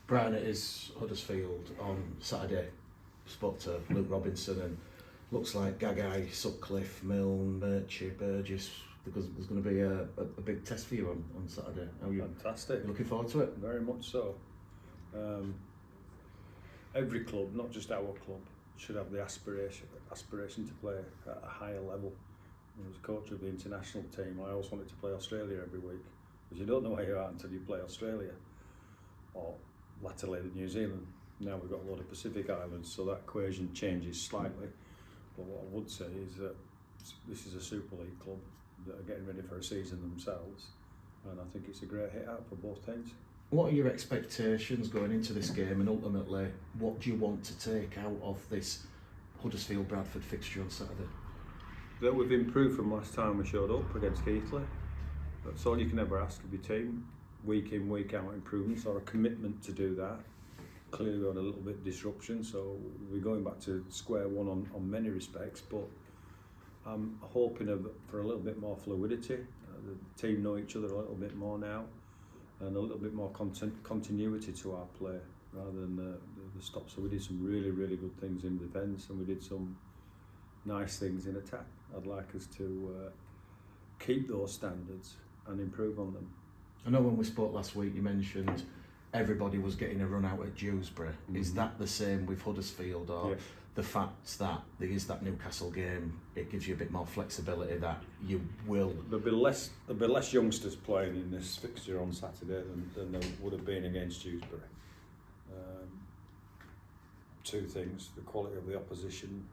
Brian, it is Huddersfield on Saturday. Spoke to Luke Robinson and looks like Gagai, Sutcliffe, Milne, Murchie, Burgess, because there's going to be a big test for you on Saturday. How are you? Fantastic. You looking forward to it? Very much so. Every club, not just our club, should have the aspiration to play at a higher level. As a coach of the international team, I always wanted to play Australia every week, because you don't know where you are until you play Australia, or latterly New Zealand. Now we've got a lot of Pacific Islands, so that equation changes slightly. But what I would say is that this is a Super League club that are getting ready for a season themselves, and I think it's a great hit out for both teams. What are your expectations going into this game, and ultimately, what do you want to take out of this Huddersfield-Bradford fixture on Saturday? That we've improved from last time we showed up against Keighley. That's all you can ever ask of your team. Week in, week out improvements, or a commitment to do that. Clearly we had a little bit of disruption, so we're going back to square one on many respects, but I'm hoping for a little bit more fluidity. The team know each other a little bit more now, and a little bit more continuity to our play rather than the stop. So we did some really, really good things in defence, and we did some nice things in attack. I'd like us to keep those standards and improve on them. I know when we spoke last week you mentioned everybody was getting a run out at Dewsbury. Is that the same with Huddersfield, or yes, the fact that there is that Newcastle game, it gives you a bit more flexibility that you will? There'll be less youngsters playing in this fixture on Saturday than there would have been against Dewsbury. Two things: the quality of the opposition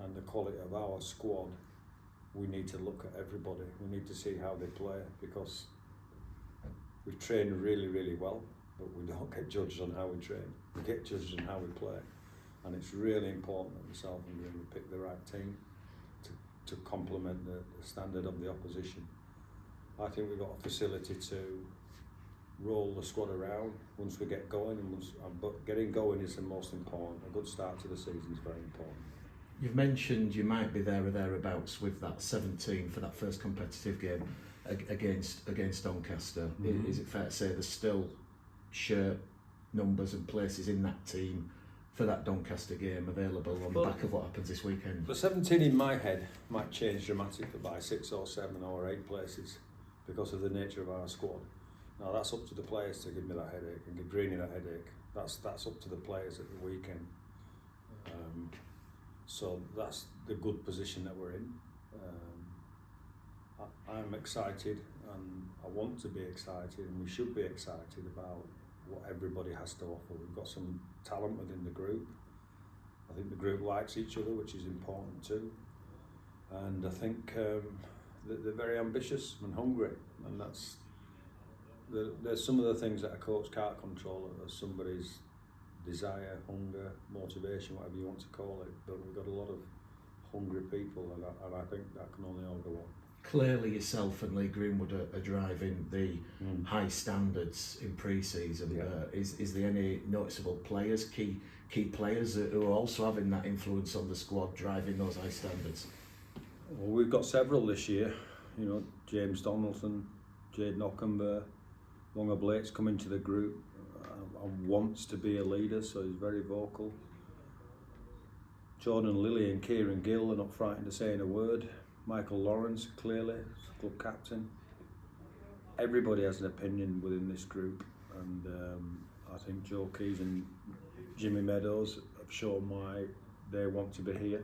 and the quality of our squad. We need to look at everybody. We need to see how they play, because we train really, really well, but we don't get judged on how we train. We get judged on how we play. And it's really important that myself and Green pick the right team to complement the standard of the opposition. I think we've got a facility to roll the squad around once we get going, but getting going is the most important. A good start to the season is very important. You've mentioned you might be there or thereabouts with that 17 for that first competitive game against Doncaster. Is it fair to say there's still shirt numbers and places in that team for that Doncaster game available on the back of what happens this weekend? The 17 in my head might change dramatically by 6 or 7 or 8 places because of the nature of our squad. Now that's up to the players to give me that headache and give Greeny that headache. That's up to the players at the weekend. So that's the good position that we're in. I'm excited, and I want to be excited, and we should be excited about what everybody has to offer. We've got some talent within the group. I think the group likes each other, which is important too. And I think that they're very ambitious and hungry, and there's some of the things that a coach can't control, as somebody's desire, hunger, motivation, whatever you want to call it. But we've got a lot of hungry people, and I think that can only all go on. Clearly yourself and Lee Greenwood are driving the high standards in pre-season. Yeah. Is there any noticeable players, key players who are also having that influence on the squad, driving those high standards? Well, we've got several this year. You know, James Donaldson, Jade Knockenberg, Wonga Blake's come into the group and wants to be a leader, so he's very vocal. Jordan Lilly and Kieran Gill are not frightened of saying a word. Michael Lawrence, clearly, club captain. Everybody has an opinion within this group, and I think Joe Keys and Jimmy Meadows have shown why they want to be here.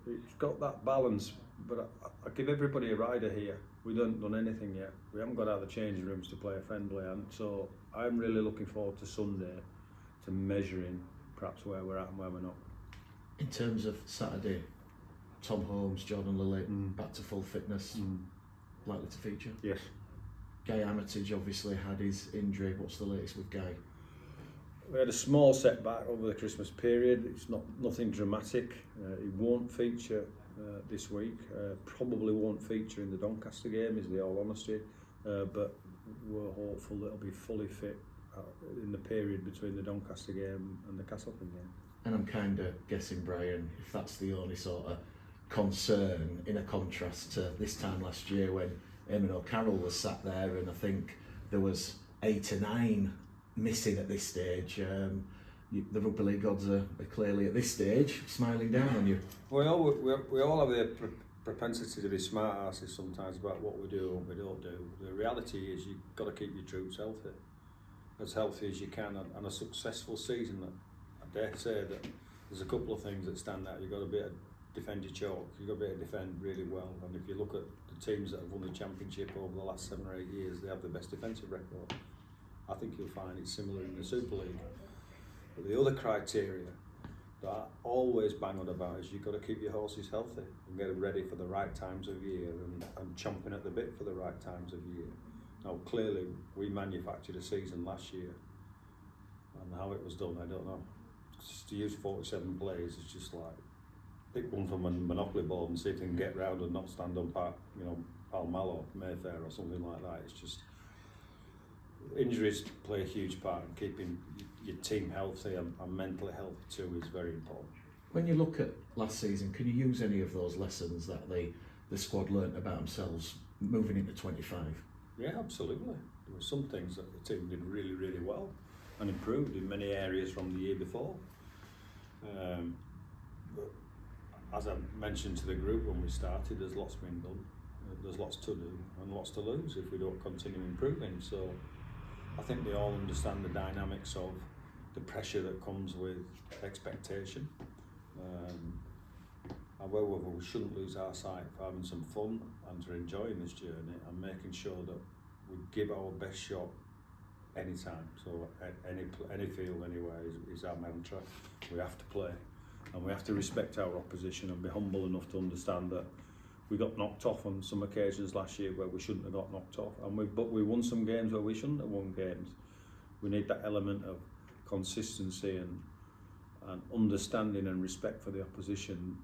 It's got that balance, but I give everybody a rider here. We haven't done anything yet. We haven't got out of the changing rooms to play a friendly, and so I'm really looking forward to Sunday, to measuring perhaps where we're at and where we're not. In terms of Saturday, Tom Holmes, Jordan Lilly, back to full fitness, likely to feature? Yes. Guy Armitage obviously had his injury. What's the latest with Guy? We had a small setback over the Christmas period. It's nothing dramatic. He won't feature this week. Probably won't feature in the Doncaster game, is the all honesty. But we're hopeful that he'll be fully fit in the period between the Doncaster game and the Castleton game. And I'm kind of guessing, Brian, if that's the only sort of concern, in a contrast to this time last year when Eamon O'Carroll was sat there, and I think there was 8 or 9 missing at this stage? The rugby league gods are clearly at this stage smiling down on you. We all have the propensity to be smart asses sometimes about what we do and what we don't do. The reality is you've got to keep your troops healthy as you can, and a successful season. I dare say that there's a couple of things that stand out. You've got to be able to defend your chalk. You've got to be able to defend really well. And if you look at the teams that have won the championship over the last 7 or 8 years, they have the best defensive record. I think you'll find it's similar in the Super League. But the other criteria that I always bang on about is you've got to keep your horses healthy and get them ready for the right times of year and chomping at the bit for the right times of year. Now, clearly, we manufactured a season last year, and how it was done, I don't know. Just to use 47 players is just like pick one from a Monopoly board and see if they can get round and not stand on Pall Mall or Mayfair or something like that. It's just injuries play a huge part in keeping your team healthy and mentally healthy too is very important. When you look at last season, can you use any of those lessons that the squad learnt about themselves moving into 25? Yeah, absolutely. There were some things that the team did really, really well and improved in many areas from the year before. But as I mentioned to the group when we started, there's lots been done, there's lots to do and lots to lose if we don't continue improving. So I think they all understand the dynamics of the pressure that comes with expectation. However, we shouldn't lose our sight of having some fun and to enjoying this journey and making sure that we give our best shot anytime. So any field anywhere is our mantra. We have to play and we have to respect our opposition and be humble enough to understand that we got knocked off on some occasions last year where we shouldn't have got knocked off, but we won some games where we shouldn't have won games. We need that element of consistency and understanding and respect for the opposition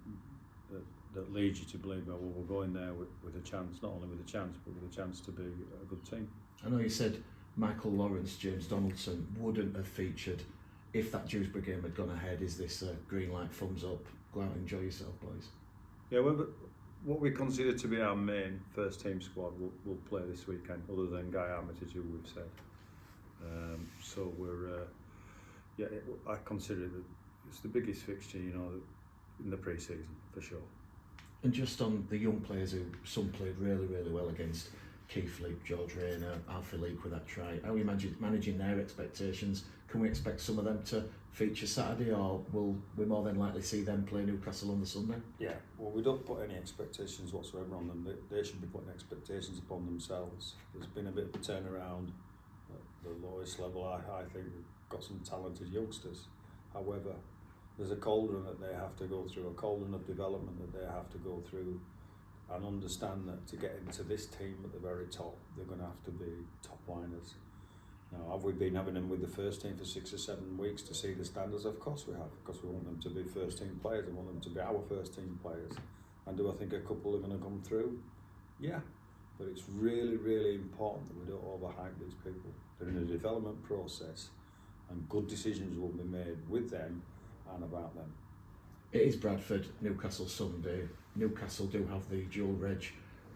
that leads you to believe, well, we're going there with a chance, not only with a chance, but with a chance to be a good team. I know you said Michael Lawrence, James Donaldson wouldn't have featured if that Dewsbury game had gone ahead. Is this a green light, thumbs up, go out and enjoy yourself, boys? Yeah, what we consider to be our main first team squad will play this weekend, other than Guy Armitage, who we've said. So I consider it it's the biggest fixture, in the pre-season for sure. And just on the young players who some played really, really well against, Keith Leap, George Rayner, Alfie Leake with that try. How are you managing their expectations? Can we expect some of them to feature Saturday, or will we more than likely see them play Newcastle on the Sunday? Yeah, well, we don't put any expectations whatsoever on them. They should be putting expectations upon themselves. There's been a bit of a turnaround at the lowest level. I think we've got some talented youngsters. However, there's a cauldron that they have to go through, a cauldron of development that they have to go through, and understand that to get into this team at the very top, they're going to have to be top liners. Now, have we been having them with the first team for 6 or 7 weeks to see the standards? Of course we have, because we want them to be first team players. I want them to be our first team players. And do I think a couple are going to come through? Yeah, but it's really, really important that we don't overhype these people. They're in a development process, and good decisions will be made with them and about them. It is Bradford, Newcastle Sunday. Newcastle do have the dual reg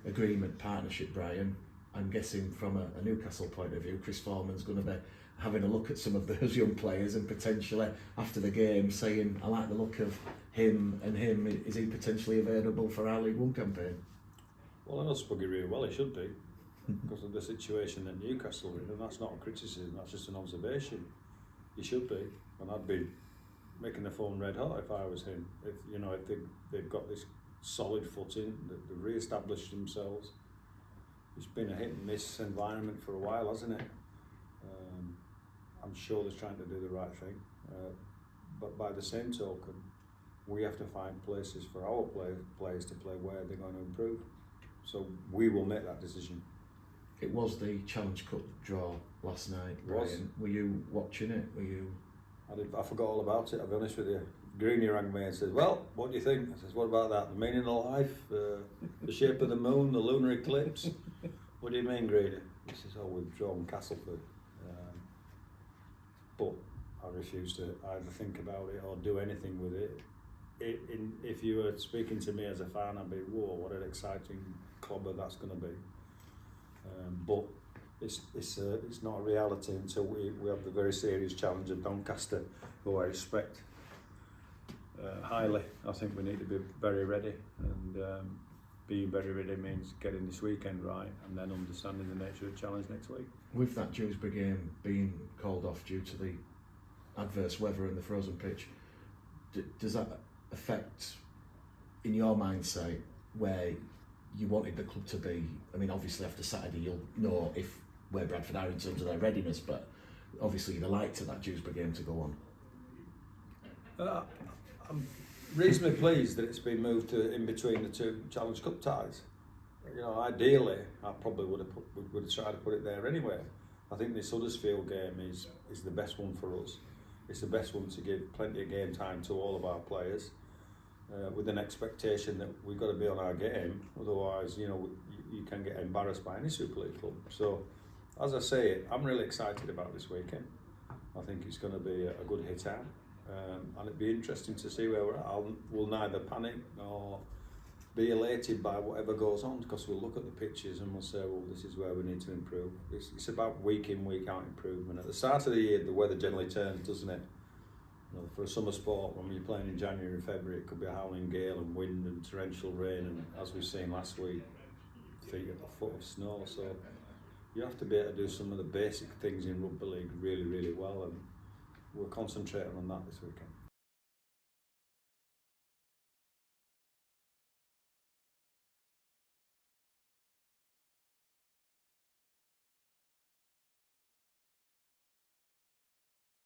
agreement partnership, Brian. I'm guessing from a Newcastle point of view, Chris Foreman's going to be having a look at some of those young players and potentially after the game saying, I like the look of him and him. Is he potentially available for our League One campaign? Well, I know Spuggy really well, he should be, because of the situation that Newcastle are in, and that's not a criticism, that's just an observation. He should be, and I'd be making the phone red hot if I was him. If they've got this solid footing, they've re-established themselves. It's been a hit and miss environment for a while, hasn't it? I'm sure they're trying to do the right thing, but by the same token, we have to find places for our players to play where they're going to improve. So we will make that decision. It was the Challenge Cup draw last night, Brian. Were you watching it? I forgot all about it, I'll be honest with you. Greeny rang me and said, well, what do you think? I says, what about that? The meaning of life, the shape of the moon, the lunar eclipse? What do you mean, Greeny? He says, oh, we've drawn Castleford. But I refuse to either think about it or do anything with it. If you were speaking to me as a fan, I'd be, whoa, what an exciting clobber that's going to be. But it's not a reality until we have the very serious challenge of Doncaster, who I respect highly. I think we need to be very ready, and being very ready means getting this weekend right and then understanding the nature of the challenge next week. With that Dewsbury game being called off due to the adverse weather and the frozen pitch, does that affect, in your mindset, where you wanted the club to be? I mean, obviously after Saturday you'll know where Bradford are in terms of their readiness, but obviously you'd have liked to that Dewsbury game to go on. I'm reasonably pleased that it's been moved to in between the two Challenge Cup ties. You know, ideally, I probably would have tried to put it there anyway. I think this Huddersfield game is the best one for us. It's the best one to give plenty of game time to all of our players, with an expectation that we've got to be on our game. Otherwise, you know, you can get embarrassed by any Super League club. So, as I say, I'm really excited about this weekend. I think it's going to be a good hit out. And it'd be interesting to see where we're at. We'll neither panic nor be elated by whatever goes on, because we'll look at the pitches and we'll say, well, this is where we need to improve. It's about week in, week out improvement. At the start of the year, the weather generally turns, doesn't it? You know, for a summer sport, when you're playing in January and February, it could be a howling gale and wind and torrential rain, and as we've seen last week, feet at a foot of snow. So you have to be able to do some of the basic things in rugby league really, really well, and we're concentrating on that this weekend.